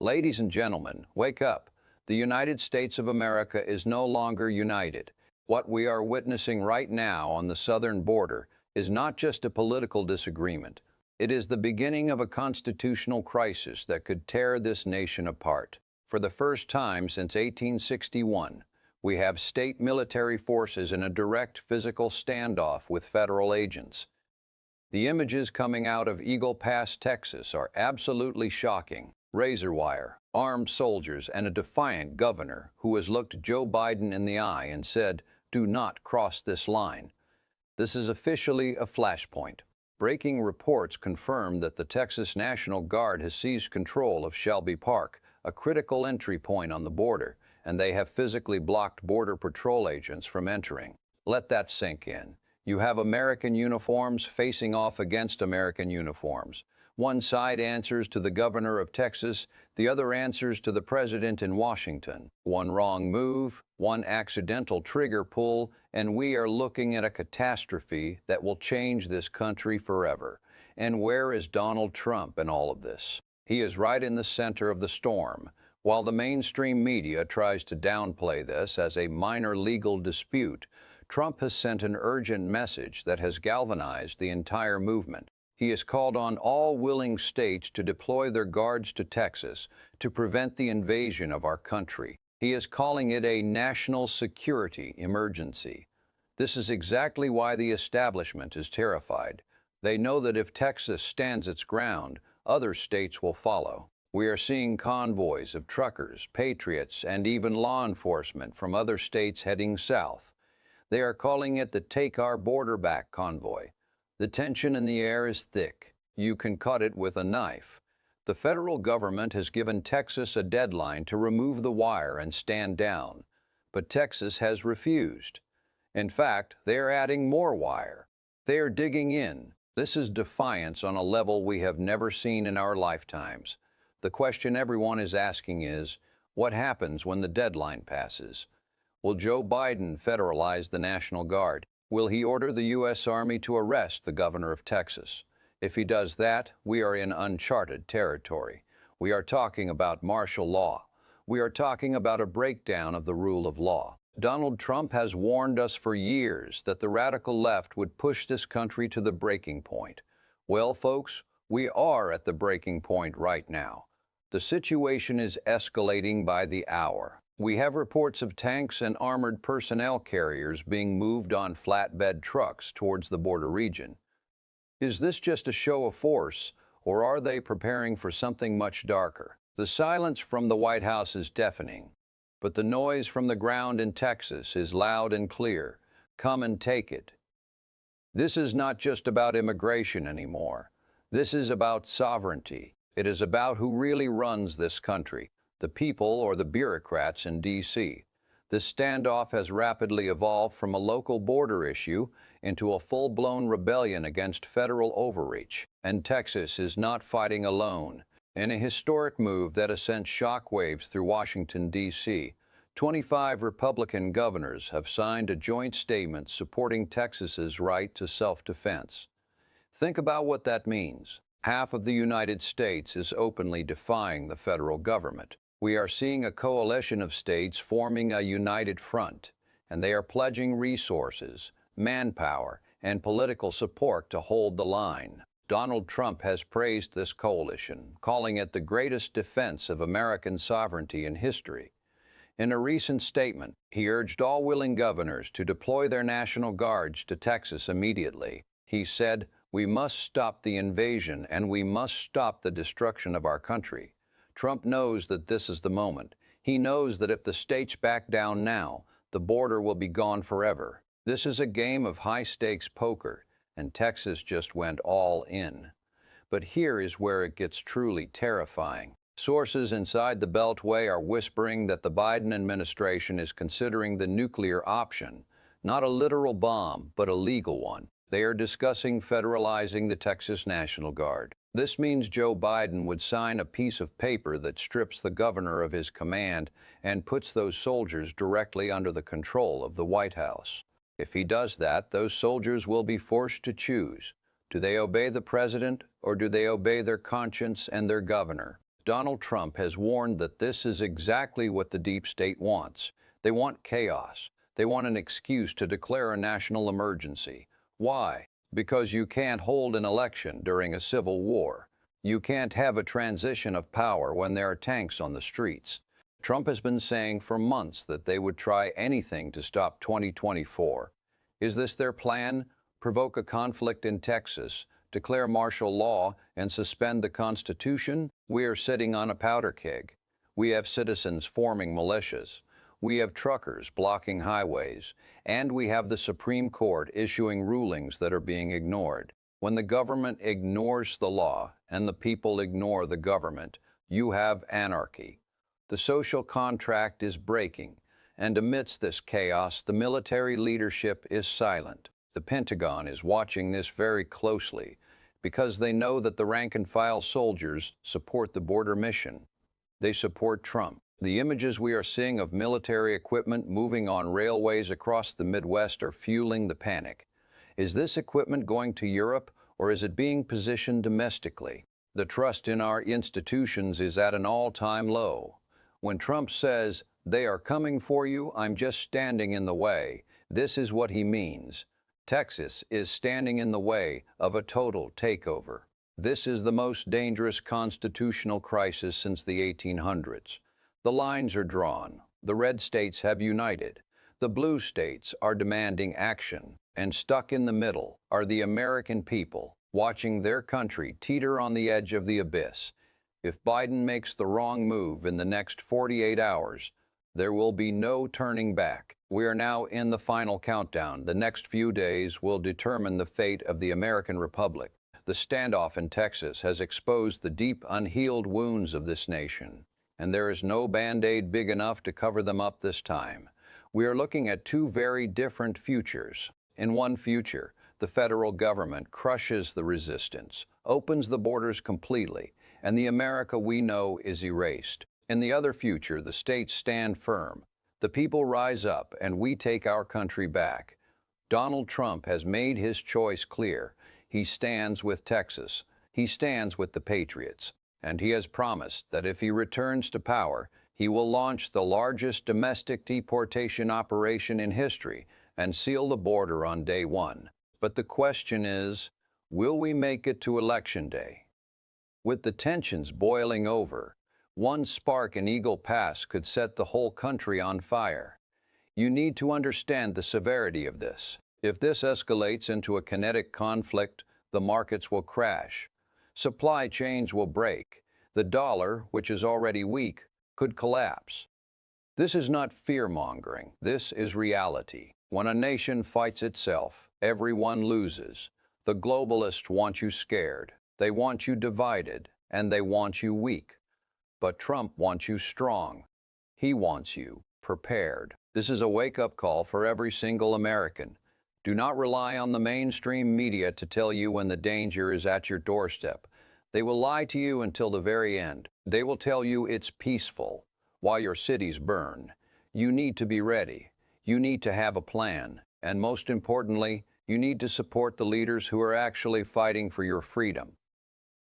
Ladies and gentlemen, wake up. The United States of America is no longer united. What we are witnessing right now on the southern border is not just a political disagreement. It is the beginning of a constitutional crisis that could tear this nation apart. For the first time since 1861, we have state military forces in a direct physical standoff with federal agents. The images coming out of Eagle Pass, Texas are absolutely shocking. Razor wire, armed soldiers, and a defiant governor who has looked Joe Biden in the eye and said, "Do not cross this line." This is officially a flashpoint. Breaking reports confirm that the Texas National Guard has seized control of Shelby Park, a critical entry point on the border, and they have physically blocked Border Patrol agents from entering. Let that sink in. You have American uniforms facing off against American uniforms. One side answers to the governor of Texas, the other answers to the president in Washington. One wrong move, one accidental trigger pull, and we are looking at a catastrophe that will change this country forever. And where is Donald Trump in all of this? He is right in the center of the storm. While the mainstream media tries to downplay this as a minor legal dispute, Trump has sent an urgent message that has galvanized the entire movement. He has called on all willing states to deploy their guards to Texas to prevent the invasion of our country. He is calling it a national security emergency. This is exactly why the establishment is terrified. They know that if Texas stands its ground, other states will follow. We are seeing convoys of truckers, patriots, and even law enforcement from other states heading south. They are calling it the Take Our Border Back convoy. The tension in the air is thick. You can cut it with a knife. The federal government has given Texas a deadline to remove the wire and stand down, but Texas has refused. In fact, they are adding more wire. They are digging in. This is defiance on a level we have never seen in our lifetimes. The question everyone is asking is, what happens when the deadline passes? Will Joe Biden federalize the National Guard? Will he order the U.S. Army to arrest the governor of Texas? If he does that, we are in uncharted territory. We are talking about martial law. We are talking about a breakdown of the rule of law. Donald Trump has warned us for years that the radical left would push this country to the breaking point. Well, folks, we are at the breaking point right now. The situation is escalating by the hour. We have reports of tanks and armored personnel carriers being moved on flatbed trucks towards the border region. Is this just a show of force, or are they preparing for something much darker? The silence from the White House is deafening, but the noise from the ground in Texas is loud and clear. Come and take it. This is not just about immigration anymore. This is about sovereignty. It is about who really runs this country. The people or the bureaucrats in D.C. This standoff has rapidly evolved from a local border issue into a full-blown rebellion against federal overreach. And Texas is not fighting alone. In a historic move that has sent shockwaves through Washington, D.C., 25 Republican governors have signed a joint statement supporting Texas's right to self-defense. Think about what that means. Half of the United States is openly defying the federal government. We are seeing a coalition of states forming a united front, and they are pledging resources, manpower, and political support to hold the line. Donald Trump has praised this coalition, calling it the greatest defense of American sovereignty in history. In a recent statement, he urged all willing governors to deploy their National Guards to Texas immediately. He said, "We must stop the invasion and we must stop the destruction of our country." Trump knows that this is the moment. He knows that if the states back down now, the border will be gone forever. This is a game of high-stakes poker, and Texas just went all in. But here is where it gets truly terrifying. Sources inside the Beltway are whispering that the Biden administration is considering the nuclear option, not a literal bomb, but a legal one. They are discussing federalizing the Texas National Guard. This means Joe Biden would sign a piece of paper that strips the governor of his command and puts those soldiers directly under the control of the White House. If he does that, those soldiers will be forced to choose. Do they obey the president or do they obey their conscience and their governor? Donald Trump has warned that this is exactly what the deep state wants. They want chaos. They want an excuse to declare a national emergency. Why? Because you can't hold an election during a civil war. You can't have a transition of power when there are tanks on the streets. Trump has been saying for months that they would try anything to stop 2024. Is this their plan? Provoke a conflict in Texas, declare martial law, and suspend the Constitution? We are sitting on a powder keg. We have citizens forming militias. We have truckers blocking highways. And we have the Supreme Court issuing rulings that are being ignored. When the government ignores the law and the people ignore the government, you have anarchy. The social contract is breaking, and amidst this chaos, the military leadership is silent. The Pentagon is watching this very closely because they know that the rank-and-file soldiers support the border mission. They support Trump. The images we are seeing of military equipment moving on railways across the Midwest are fueling the panic. Is this equipment going to Europe, or is it being positioned domestically? The trust in our institutions is at an all-time low. When Trump says, "They are coming for you, I'm just standing in the way," this is what he means. Texas is standing in the way of a total takeover. This is the most dangerous constitutional crisis since the 1800s. The lines are drawn. The red states have united. The blue states are demanding action. And stuck in the middle are the American people, watching their country teeter on the edge of the abyss. If Biden makes the wrong move in the next 48 hours, there will be no turning back. We are now in the final countdown. The next few days will determine the fate of the American Republic. The standoff in Texas has exposed the deep, unhealed wounds of this nation, and there is no Band-Aid big enough to cover them up this time. We are looking at two very different futures. In one future, the federal government crushes the resistance, opens the borders completely, and the America we know is erased. In the other future, the states stand firm. The people rise up, and we take our country back. Donald Trump has made his choice clear. He stands with Texas. He stands with the patriots. And he has promised that if he returns to power, he will launch the largest domestic deportation operation in history and seal the border on day one. But the question is, will we make it to Election Day? With the tensions boiling over, one spark in Eagle Pass could set the whole country on fire. You need to understand the severity of this. If this escalates into a kinetic conflict, the markets will crash. Supply chains will break. The dollar, which is already weak, could collapse. This is not fear-mongering. This is reality. When a nation fights itself, everyone loses. The globalists want you scared. They want you divided, and they want you weak. But Trump wants you strong. He wants you prepared. This is a wake-up call for every single American. Do not rely on the mainstream media to tell you when the danger is at your doorstep. They will lie to you until the very end. They will tell you it's peaceful while your cities burn. You need to be ready. You need to have a plan. And most importantly, you need to support the leaders who are actually fighting for your freedom.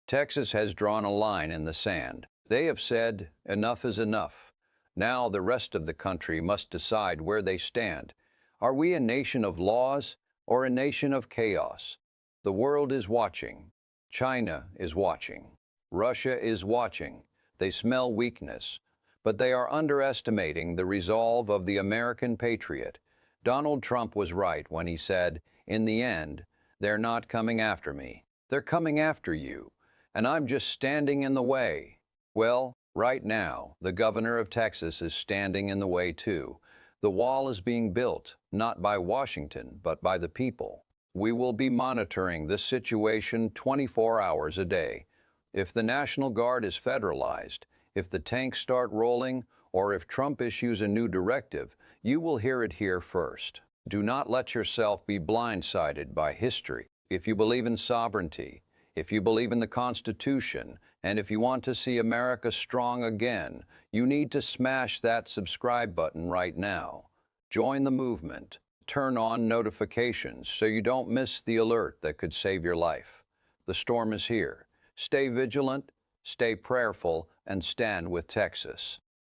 Texas has drawn a line in the sand. They have said, enough is enough. Now the rest of the country must decide where they stand. Are we a nation of laws or a nation of chaos? The world is watching. China is watching. Russia is watching. They smell weakness, but they are underestimating the resolve of the American patriot. Donald Trump was right when he said, in the end, they're not coming after me. They're coming after you, and I'm just standing in the way. Well, right now, the governor of Texas is standing in the way too. The wall is being built, not by Washington, but by the people. We will be monitoring this situation 24 hours a day. If the National Guard is federalized, if the tanks start rolling, or if Trump issues a new directive, you will hear it here first. Do not let yourself be blindsided by history. If you believe in sovereignty, if you believe in the Constitution, and if you want to see America strong again, you need to smash that subscribe button right now. Join the movement. Turn on notifications so you don't miss the alert that could save your life. The storm is here. Stay vigilant, stay prayerful, and stand with Texas.